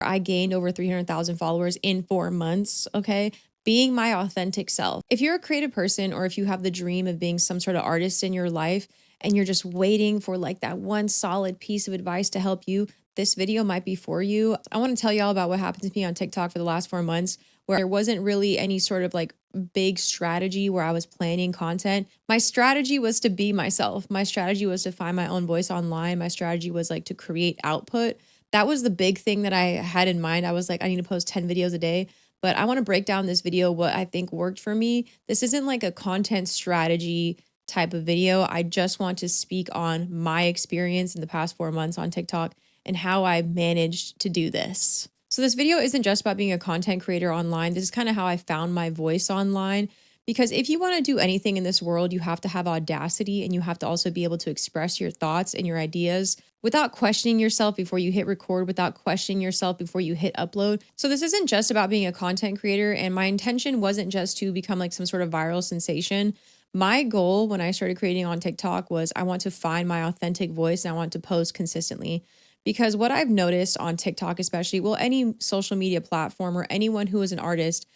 I gained over 300,000 followers in 4 months, okay? Being my authentic self. If you're a creative person or if you have the dream of being some sort of artist in your life and you're just waiting for like that one solid piece of advice to help you, this video might be for you. I want to tell y'all about what happened to me on TikTok for the last 4 months, where there wasn't really any sort of like big strategy where I was planning content. My strategy was to be myself. My strategy was to find my own voice online. My strategy was like to create output. That was the big thing that I had in mind. I was like, I need to post 10 videos a day. But I want to break down this video, what I think worked for me. This isn't like a content strategy type of video. I just want to speak on my experience in the past 4 months on TikTok and how I managed to do this. So this video isn't just about being a content creator online. This is kind of how I found my voice online. Because if you want to do anything in this world, you have to have audacity and you have to also be able to express your thoughts and your ideas without questioning yourself before you hit record, without questioning yourself before you hit upload. So this isn't just about being a content creator, and my intention wasn't just to become like some sort of viral sensation. My goal when I started creating on TikTok was I want to find my authentic voice and I want to post consistently. Because what I've noticed on TikTok, especially, well, any social media platform or anyone who is an artist,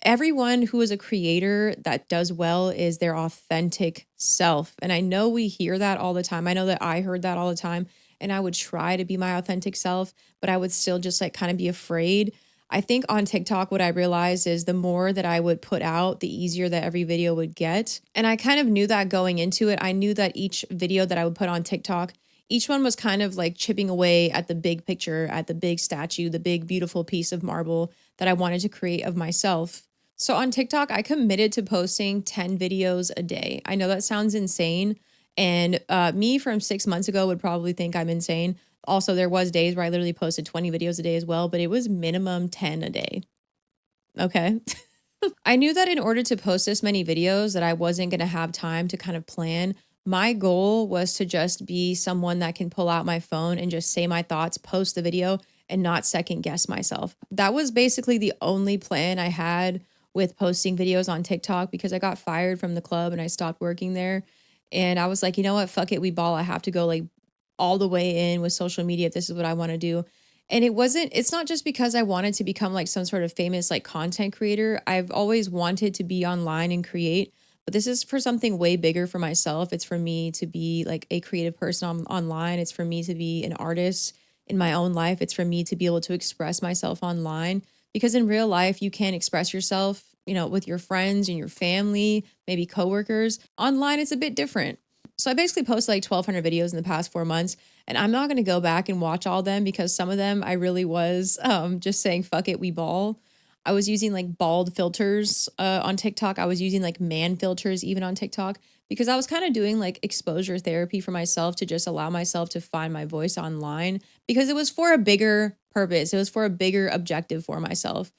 everyone who is a creator that does well is their authentic self. And I know we hear that all the time. I know that I heard that all the time. And I would try to be my authentic self, but I would still just like kind of be afraid. I think on TikTok, what I realized is the more that I would put out, the easier that every video would get. And I kind of knew that going into it. I knew that each video that I would put on TikTok, each one was kind of like chipping away at the big picture, at the big statue, the big, beautiful piece of marble that I wanted to create of myself. So on TikTok, I committed to posting 10 videos a day. I know that sounds insane. And me from 6 months ago would probably think I'm insane. Also, there was days where I literally posted 20 videos a day as well, but it was minimum 10 a day. Okay. I knew that in order to post this many videos that I wasn't going to have time to kind of plan. My goal was to just be someone that can pull out my phone and just say my thoughts, post the video, and not second guess myself. That was basically the only plan I had with posting videos on TikTok, because I got fired from the club and I stopped working there. And I was like, you know what? Fuck it. We ball. I have to go like all the way in with social media if this is what I want to do. And it's not just because I wanted to become like some sort of famous like content creator. I've always wanted to be online and create, but this is for something way bigger for myself. It's for me to be like a creative person online. It's for me to be an artist in my own life. It's for me to be able to express myself online, because in real life, you can't express yourself, with your friends and your family, maybe coworkers. Online, it's a bit different. So I basically posted like 1,200 videos in the past 4 months, and I'm not going to go back and watch all of them because some of them I really was just saying, fuck it, we ball. I was using like bald filters on TikTok. I was using like man filters even on TikTok, because I was kind of doing like exposure therapy for myself to just allow myself to find my voice online, because it was for a bigger purpose. It was for a bigger objective for myself.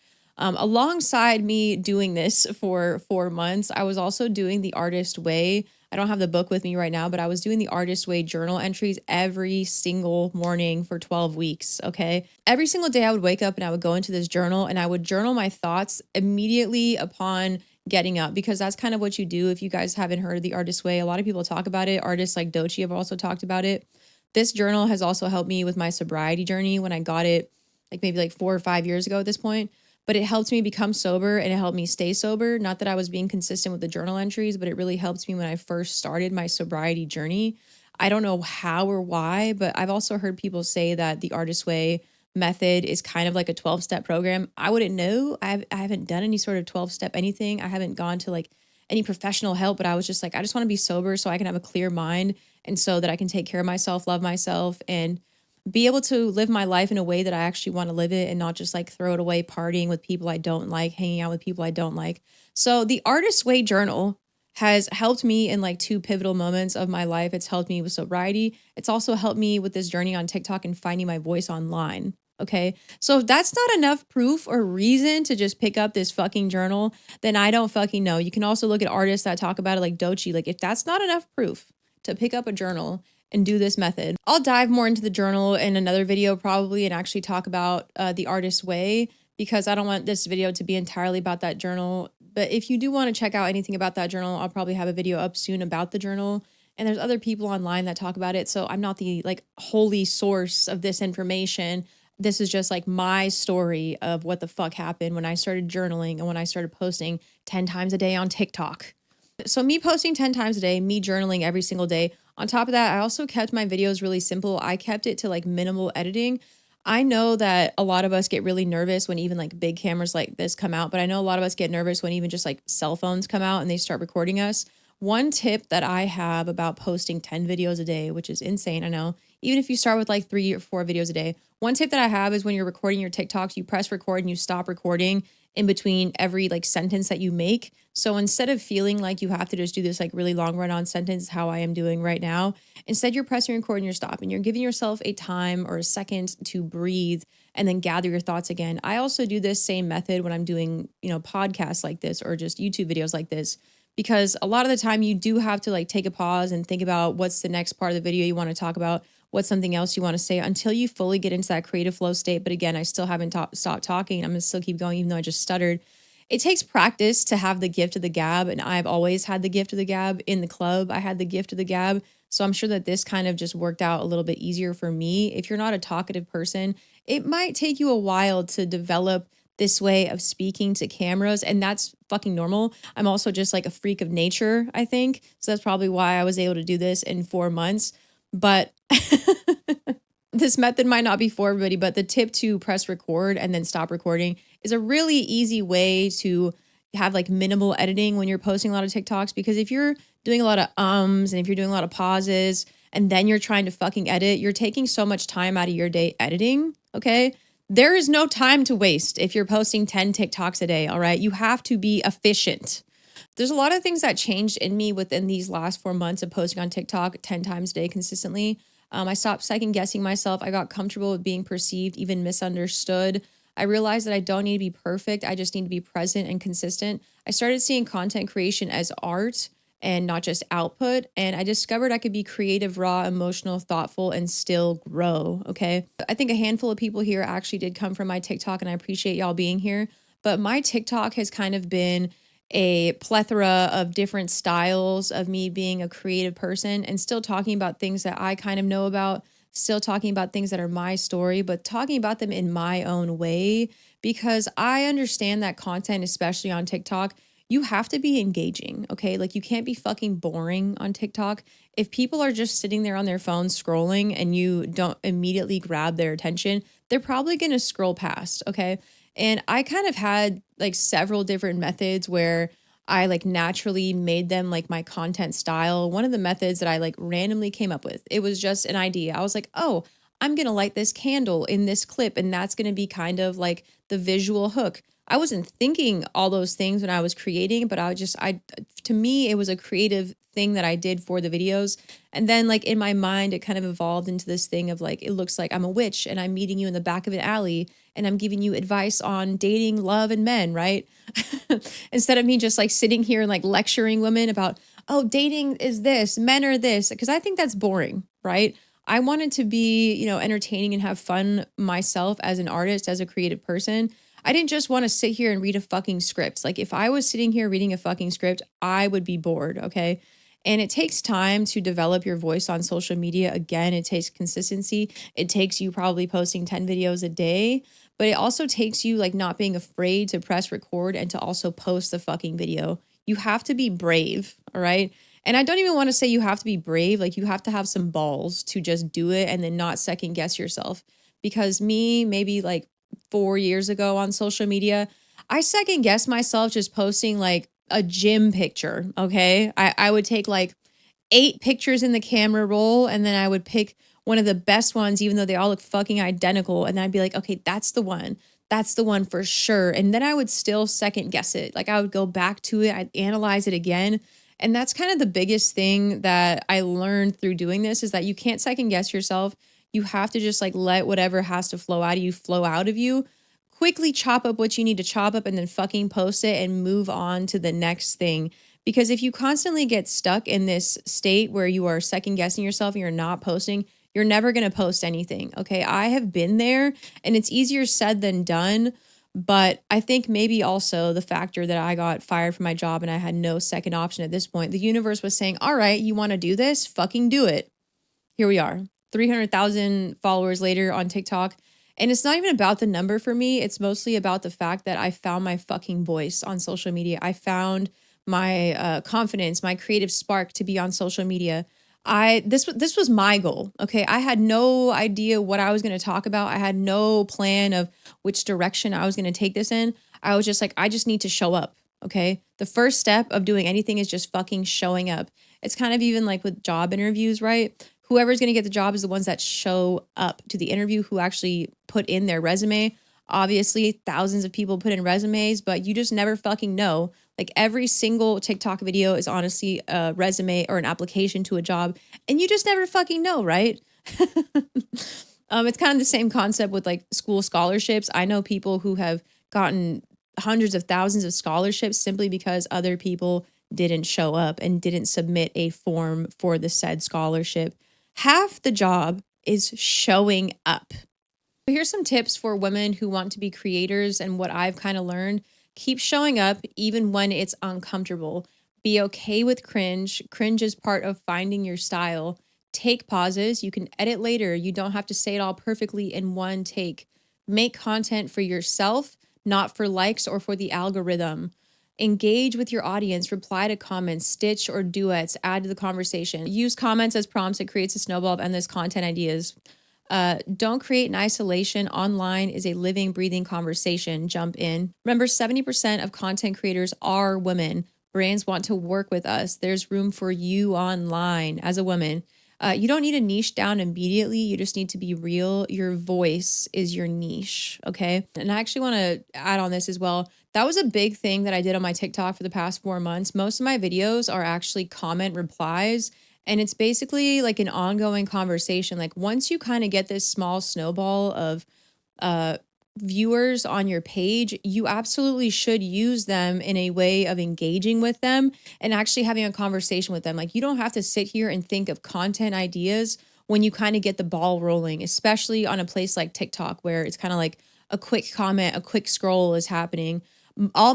Alongside me doing this for 4 months, I was also doing the artist way. I don't have the book with me right now, but I was doing the artist way journal entries every single morning for 12 weeks. Okay. Every single day I would wake up and I would go into this journal and I would journal my thoughts immediately upon getting up, because that's kind of what you do. If you guys haven't heard of the artist way, a lot of people talk about it. Artists like Doechii have also talked about it. This journal has also helped me with my sobriety journey when I got it like maybe like 4 or 5 years ago at this point. But it helped me become sober and it helped me stay sober. Not that I was being consistent with the journal entries, but it really helped me when I first started my sobriety journey. I don't know how or why, but I've also heard people say that the Artist Way method is kind of like a 12-step program. I wouldn't know. I haven't done any sort of 12-step anything. I haven't gone to like any professional help, but I was just like, I just want to be sober so I can have a clear mind and so that I can take care of myself, love myself, and be able to live my life in a way that I actually want to live it and not just like throw it away partying with people I don't like, hanging out with people I don't like. So the Artist Way journal has helped me in like 2 pivotal moments of my life. It's helped me with sobriety. It's also helped me with this journey on TikTok and finding my voice online. Okay. So if that's not enough proof or reason to just pick up this fucking journal, then I don't fucking know. You can also look at artists that talk about it like Doechii. Like if that's not enough proof to pick up a journal and do this method, I'll dive more into the journal in another video probably and actually talk about the Artist Way, because I don't want this video to be entirely about that journal. But if you do want to check out anything about that journal, I'll probably have a video up soon about the journal. And there's other people online that talk about it. So I'm not the like holy source of this information. this is just like my story of what the fuck happened when I started journaling and when I started posting 10 times a day on TikTok. So me posting 10 times a day, me journaling every single day. On top of that, I also kept my videos really simple. I kept it to like minimal editing. I know that a lot of us get really nervous when even like big cameras like this come out, but I know a lot of us get nervous when even just like cell phones come out and they start recording us. One tip that I have about posting 10 videos a day, which is insane, I know, even if you start with like 3 or 4 videos a day, one tip that I have is when you're recording your TikToks, you press record and you stop recording in between every like sentence that you make. So instead of feeling like you have to just do this like really long run on sentence, how I am doing right now, instead you're pressing record and you're stopping. You're giving yourself a time or a second to breathe and then gather your thoughts again. I also do this same method when I'm doing, podcasts like this or just YouTube videos like this, because a lot of the time you do have to like take a pause and think about what's the next part of the video you want to talk about, what's something else you want to say until you fully get into that creative flow state. But again, I still haven't stopped talking. I'm going to still keep going, even though I just stuttered. It takes practice to have the gift of the gab. And I've always had the gift of the gab. In the club, I had the gift of the gab. So I'm sure that this kind of just worked out a little bit easier for me. If you're not a talkative person, it might take you a while to develop this way of speaking to cameras. And that's fucking normal. I'm also just like a freak of nature, I think. So that's probably why I was able to do this in 4 months. But this method might not be for everybody, but the tip to press record and then stop recording is a really easy way to have like minimal editing when you're posting a lot of TikToks. Because if you're doing a lot of and if you're doing a lot of pauses and then you're trying to fucking edit, you're taking so much time out of your day editing. Okay. There is no time to waste if you're posting 10 TikToks a day. All right. You have to be efficient. There's a lot of things that changed in me within these last 4 months of posting on TikTok 10 times a day consistently. I stopped second guessing myself. I got comfortable with being perceived, even misunderstood. I realized that I don't need to be perfect. I just need to be present and consistent. I started seeing content creation as art and not just output. And I discovered I could be creative, raw, emotional, thoughtful, and still grow. Okay. I think a handful of people here actually did come from my TikTok, and I appreciate y'all being here. But my TikTok has kind of been a plethora of different styles of me being a creative person and still talking about things that I kind of know about, still talking about things that are my story, but talking about them in my own way, because I understand that content, especially on TikTok, you have to be engaging, okay? Like you can't be fucking boring on TikTok. If people are just sitting there on their phones scrolling and you don't immediately grab their attention, they're probably going to scroll past, okay? And I kind of had like several different methods where I like naturally made them like my content style. One of the methods that I like randomly came up with, it was just an idea. I was like, oh, I'm going to light this candle in this clip, and that's going to be kind of like the visual hook. I wasn't thinking all those things when I was creating, but to me, it was a creative thing that I did for the videos. And then like in my mind, it kind of evolved into this thing of like, it looks like I'm a witch and I'm meeting you in the back of an alley and I'm giving you advice on dating, love, and men, right? Instead of me just like sitting here and like lecturing women about, oh, dating is this, men are this, because I think that's boring, right? I wanted to be, entertaining and have fun myself as an artist, as a creative person. I didn't just want to sit here and read a fucking script. Like if I was sitting here reading a fucking script, I would be bored, okay? And it takes time to develop your voice on social media. Again, it takes consistency. It takes you probably posting 10 videos a day, but it also takes you like not being afraid to press record and to also post the fucking video. You have to be brave, all right? And I don't even want to say you have to be brave. Like you have to have some balls to just do it and then not second guess yourself. Because me, maybe like 4 years ago on social media, I second guessed myself just posting like a gym picture. Okay. I would take like 8 pictures in the camera roll and then I would pick one of the best ones, even though they all look fucking identical. And then I'd be like, okay, that's the one. That's the one for sure. And then I would still second guess it. Like I would go back to it, I'd analyze it again. And that's kind of the biggest thing that I learned through doing this is that you can't second guess yourself. You have to just like let whatever has to flow out of you flow out of you. Quickly chop up what you need to chop up and then fucking post it and move on to the next thing. Because if you constantly get stuck in this state where you are second guessing yourself and you're not posting, you're never going to post anything. Okay. I have been there and it's easier said than done. But I think maybe also the factor that I got fired from my job and I had no second option at this point, the universe was saying, all right, you want to do this? Fucking do it. Here we are, 300,000 followers later on TikTok. And it's not even about the number for me. It's mostly about the fact that I found my fucking voice on social media. I found my confidence, my creative spark to be on social media. This was my goal. Okay. I had no idea what I was going to talk about. I had no plan of which direction I was going to take this in. I was just like, I just need to show up. Okay. The first step of doing anything is just fucking showing up. It's kind of even like with job interviews, right? Whoever's going to get the job is the ones that show up to the interview, who actually put in their resume. Obviously, thousands of people put in resumes, but you just never fucking know. Like every single TikTok video is honestly a resume or an application to a job, and you just never fucking know, right? It's kind of the same concept with like school scholarships. I know people who have gotten hundreds of thousands of scholarships simply because other people didn't show up and didn't submit a form for the said scholarship. Half the job is showing up. Here's some tips for women who want to be creators and what I've kind of learned. Keep showing up even when it's uncomfortable. Be okay with cringe. Cringe is part of finding your style. Take pauses. You can edit later. You don't have to say it all perfectly in one take. Make content for yourself, not for likes or for the algorithm. Engage with your audience, reply to comments, stitch or duets, add to the conversation. Use comments as prompts. It creates a snowball of endless content ideas. Don't create in isolation. Online is a living, breathing conversation. Jump in. Remember, 70% of content creators are women. Brands want to work with us. There's room for you online as a woman. You don't need a niche down immediately. You just need to be real. Your voice is your niche. Okay. And I actually want to add on this as well. That was a big thing that I did on my TikTok for the past 4 months. Most of my videos are actually comment replies. And it's basically like an ongoing conversation. Like once you kind of get this small snowball of uh, viewers on your page, you absolutely should use them in a way of engaging with them and actually having a conversation with them. Like you don't have to sit here and think of content ideas when you kind of get the ball rolling, especially on a place like TikTok where it's kind of like a quick comment, a quick scroll is happening.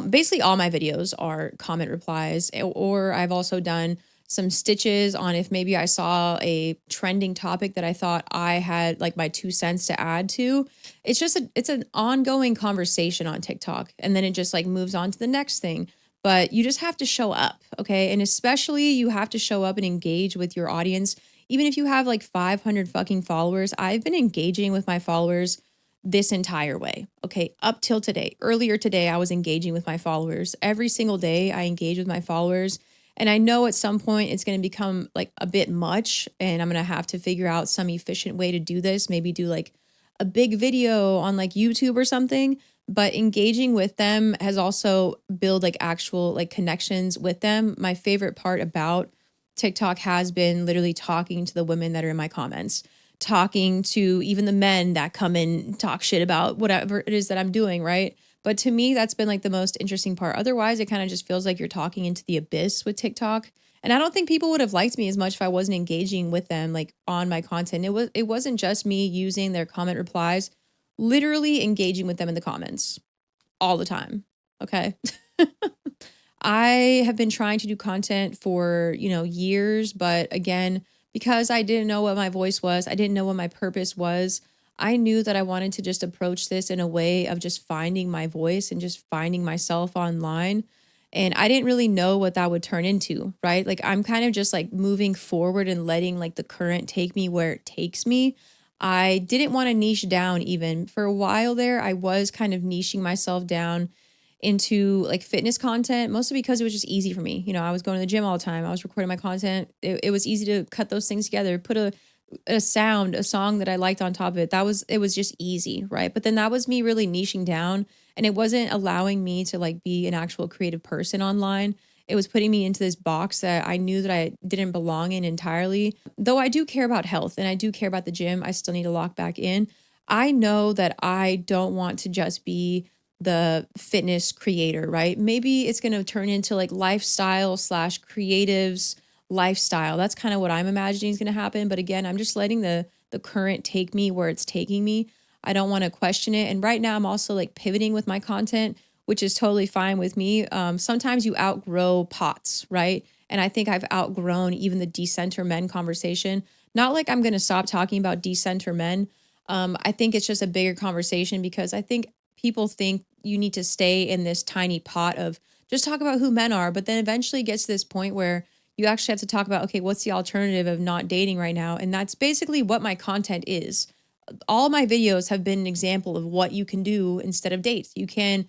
Basically all my videos are comment replies, or I've also done some stitches on if maybe I saw a trending topic that I thought I had like my 2 cents to add to. It's just it's an ongoing conversation on TikTok, and then it just like moves on to the next thing. But you just have to show up, okay? And especially you have to show up and engage with your audience. Even if you have like 500 fucking followers, I've been engaging with my followers this entire way. Okay, up till today. Earlier today, I was engaging with my followers. Every single day, I engage with my followers. And I know at some point it's going to become like a bit much, and I'm going to have to figure out some efficient way to do this. Maybe do like a big video on like YouTube or something. But engaging with them has also built like actual like connections with them. My favorite part about TikTok has been literally talking to the women that are in my comments, talking to even the men that come and talk shit about whatever it is that I'm doing, right? But to me, that's been like the most interesting part. Otherwise, it kind of just feels like you're talking into the abyss with TikTok. And I don't think people would have liked me as much if I wasn't engaging with them like on my content. It wasn't just me using their comment replies, literally engaging with them in the comments all the time. Okay. I have been trying to do content for, years, but again, because I didn't know what my voice was, I didn't know what my purpose was. I knew that I wanted to just approach this in a way of just finding my voice and just finding myself online. And I didn't really know what that would turn into, right? Like I'm kind of just like moving forward and letting like the current take me where it takes me. I didn't want to niche down even. For a while there, I was kind of niching myself down into like fitness content, mostly because it was just easy for me. I was going to the gym all the time. I was recording my content. It was easy to cut those things together, put a song that I liked on top of it. It was just easy, right? But then that was me really niching down, and it wasn't allowing me to like be an actual creative person online. It was putting me into this box that I knew that I didn't belong in entirely. Though I do care about health and I do care about the gym, I still need to lock back in. I know that I don't want to just be the fitness creator, right? Maybe it's going to turn into like lifestyle slash creatives lifestyle. That's kind of what I'm imagining is going to happen. But again, I'm just letting the current take me where it's taking me. I don't want to question it. And right now I'm also like pivoting with my content, which is totally fine with me. Sometimes you outgrow pots, right? And I think I've outgrown even the decenter men conversation. Not like I'm going to stop talking about decenter men. I think it's just a bigger conversation because I think people think you need to stay in this tiny pot of just talk about who men are, but then eventually it gets to this point where you actually have to talk about, okay, what's the alternative of not dating right now? And that's basically what my content is. All my videos have been an example of what you can do instead of dates. You can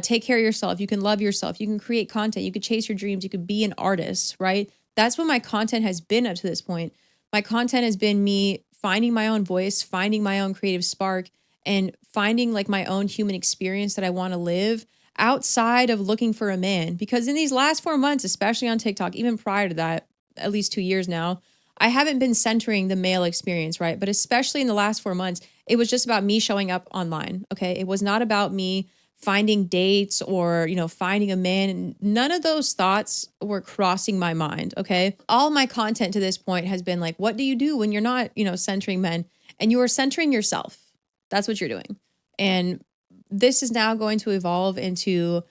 take care of yourself. You can love yourself. You can create content. You could chase your dreams. You could be an artist, right? That's what my content has been up to this point. My content has been me finding my own voice, finding my own creative spark, and finding like my own human experience that I want to live outside of looking for a man. Because in these last 4 months, especially on TikTok, even prior to that, at least 2 years now, I haven't been centering the male experience, right? But especially in the last 4 months, it was just about me showing up online. Okay. It was not about me finding dates or, finding a man. And none of those thoughts were crossing my mind. Okay. All my content to this point has been like, what do you do when you're not, centering men and you are centering yourself? That's what you're doing. And this is now going to evolve into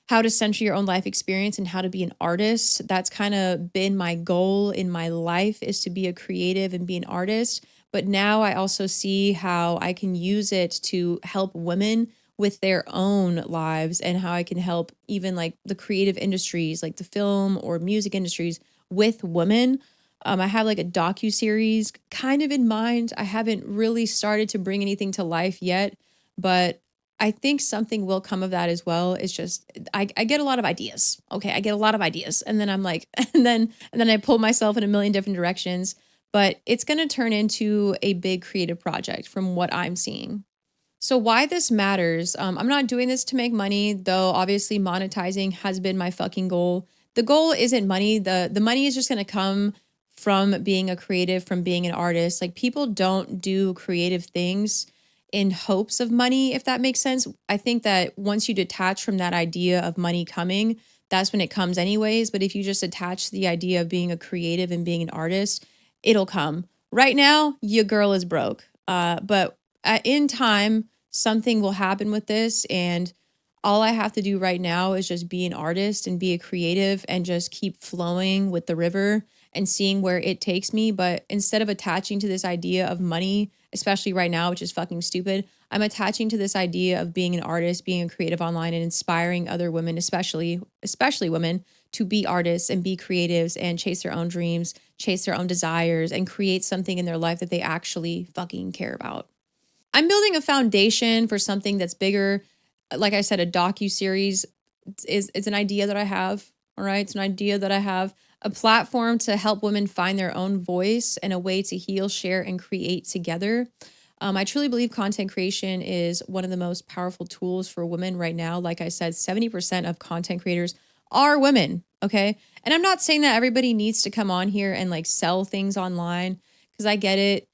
how to center your own life experience and how to be an artist. That's kind of been my goal in my life, is to be a creative and be an artist. But now I also see how I can use it to help women with their own lives, and how I can help even like the creative industries, like the film or music industries, with women. I have like a docu-series kind of in mind. I haven't really started to bring anything to life yet, but I think something will come of that as well. It's just I get a lot of ideas. Okay, I get a lot of ideas, and then I'm like, and then I pull myself in a million different directions. But it's going to turn into a big creative project from what I'm seeing. So why this matters? I'm not doing this to make money, though. Obviously, monetizing has been my fucking goal. The goal isn't money. The money is just going to come from being a creative, from being an artist. Like, people don't do creative things in hopes of money, if that makes sense. I think that once you detach from that idea of money coming, that's when it comes anyways. But if you just attach the idea of being a creative and being an artist, it'll come. Right now, your girl is broke. But in time, something will happen with this. And all I have to do right now is just be an artist and be a creative and just keep flowing with the river and seeing where it takes me. But instead of attaching to this idea of money, especially right now, which is fucking stupid, I'm attaching to this idea of being an artist, being a creative online, and inspiring other women, especially women, to be artists and be creatives and chase their own dreams, chase their own desires, and create something in their life that they actually fucking care about. I'm building a foundation for something that's bigger. Like I said, a docu-series is it's an idea that I have. All right. It's an idea that I have. A platform to help women find their own voice and a way to heal, share, and create together. I truly believe content creation is one of the most powerful tools for women right now. Like I said, 70% of content creators are women. Okay. And I'm not saying that everybody needs to come on here and like sell things online, because I get it.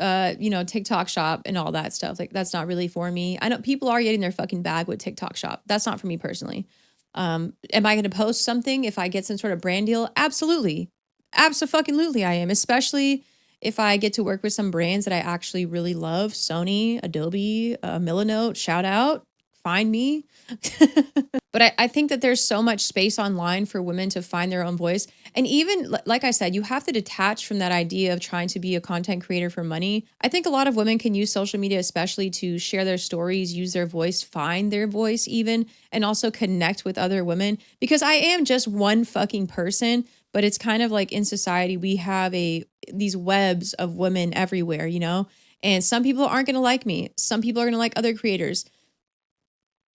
TikTok shop and all that stuff. Like, that's not really for me. I know people are getting their fucking bag with TikTok shop. That's not for me personally. Am I going to post something if I get some sort of brand deal? Absolutely. Absolutely I am, especially if I get to work with some brands that I actually really love. Sony, Adobe, Milanote, shout out, find me. But I think that there's so much space online for women to find their own voice. And even like I said, you have to detach from that idea of trying to be a content creator for money. I think a lot of women can use social media, especially to share their stories, use their voice, find their voice even, and also connect with other women. Because I am just one fucking person, but it's kind of like in society, we have these webs of women everywhere, And some people aren't going to like me. Some people are going to like other creators.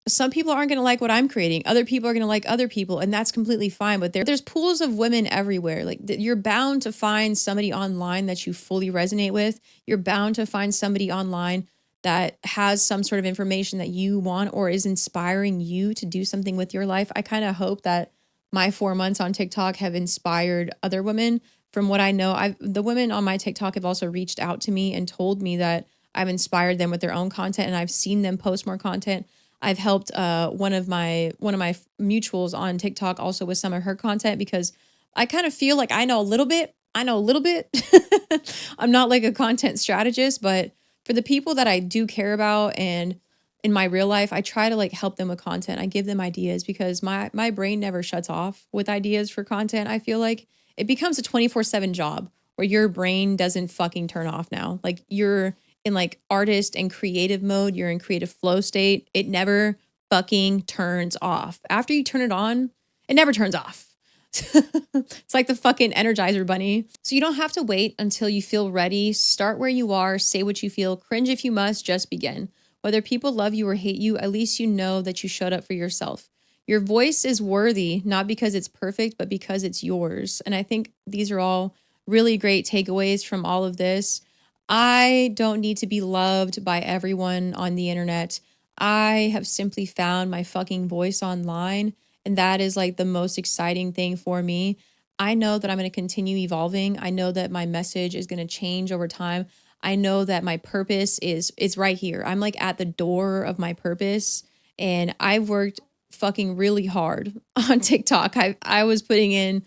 Some people aren't going to like what I'm creating. Other people are going to like other people, and that's completely fine. But there's pools of women everywhere. Like, you're bound to find somebody online that you fully resonate with. You're bound to find somebody online that has some sort of information that you want or is inspiring you to do something with your life. I kind of hope that my 4 months on TikTok have inspired other women. From what I know, the women on my TikTok have also reached out to me and told me that I've inspired them with their own content, and I've seen them post more content. I've helped one of my mutuals on TikTok also with some of her content, because I kind of feel like I know a little bit. I'm not like a content strategist, but for the people that I do care about and in my real life, I try to like help them with content. I give them ideas because my brain never shuts off with ideas for content. I feel like it becomes a 24/7 job where your brain doesn't fucking turn off now. Like, you're in like artist and creative mode, you're in creative flow state, it never fucking turns off. After you turn it on, it never turns off. It's like the fucking Energizer bunny. So you don't have to wait until you feel ready. Start where you are, say what you feel, cringe if you must, just begin. Whether people love you or hate you, at least you know that you showed up for yourself. Your voice is worthy, not because it's perfect, but because it's yours. And I think these are all really great takeaways from all of this. I don't need to be loved by everyone on the internet. I have simply found my fucking voice online, and that is like the most exciting thing for me. I know that I'm going to continue evolving. I know that my message is going to change over time. I know that my purpose is right here. I'm like at the door of my purpose, and I've worked fucking really hard on TikTok. I was putting in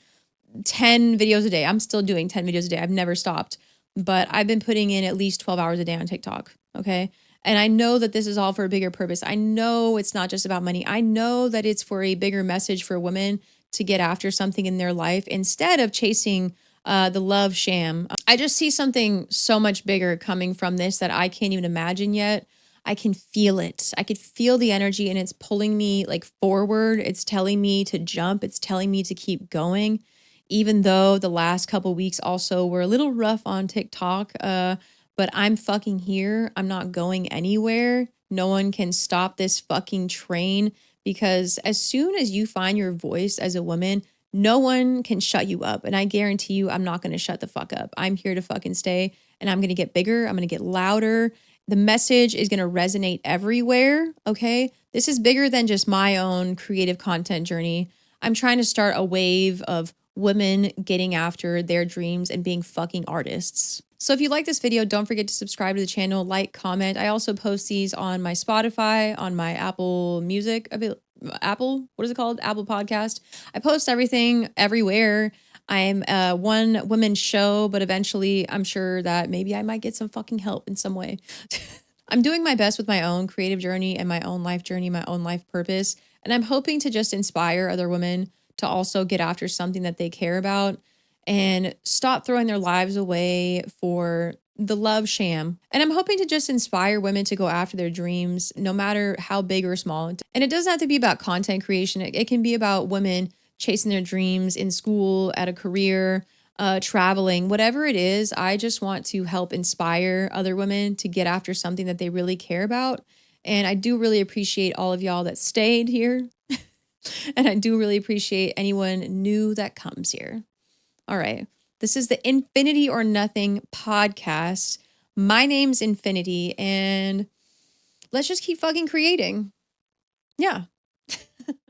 10 videos a day. I'm still doing 10 videos a day. I've never stopped, but I've been putting in at least 12 hours a day on TikTok. Okay. And I know that this is all for a bigger purpose. I know it's not just about money. I know that it's for a bigger message for women to get after something in their life instead of chasing the love sham. I just see something so much bigger coming from this that I can't even imagine yet. I can feel it. I could feel the energy, and it's pulling me like forward. It's telling me to jump. It's telling me to keep going. Even though the last couple weeks also were a little rough on TikTok, but I'm fucking here. I'm not going anywhere. No one can stop this fucking train, because as soon as you find your voice as a woman, no one can shut you up. And I guarantee you, I'm not going to shut the fuck up. I'm here to fucking stay, and I'm going to get bigger. I'm going to get louder. The message is going to resonate everywhere. Okay. This is bigger than just my own creative content journey. I'm trying to start a wave of women getting after their dreams and being fucking artists. So if you like this video, don't forget to subscribe to the channel, like, comment. I also post these on my Spotify, on my Apple Music, Apple, what is it called? Apple Podcast. I post everything everywhere. I'm a one woman show, but eventually I'm sure that maybe I might get some fucking help in some way. I'm doing my best with my own creative journey and my own life journey, my own life purpose. And I'm hoping to just inspire other women to also get after something that they care about and stop throwing their lives away for the love sham. And I'm hoping to just inspire women to go after their dreams, no matter how big or small. And it doesn't have to be about content creation. It can be about women chasing their dreams in school, at a career, traveling, whatever it is. I just want to help inspire other women to get after something that they really care about. And I do really appreciate all of y'all that stayed here. And I do really appreciate anyone new that comes here. All right. This is the Infinity or Nothing podcast. My name's Infinity, and let's just keep fucking creating. Yeah.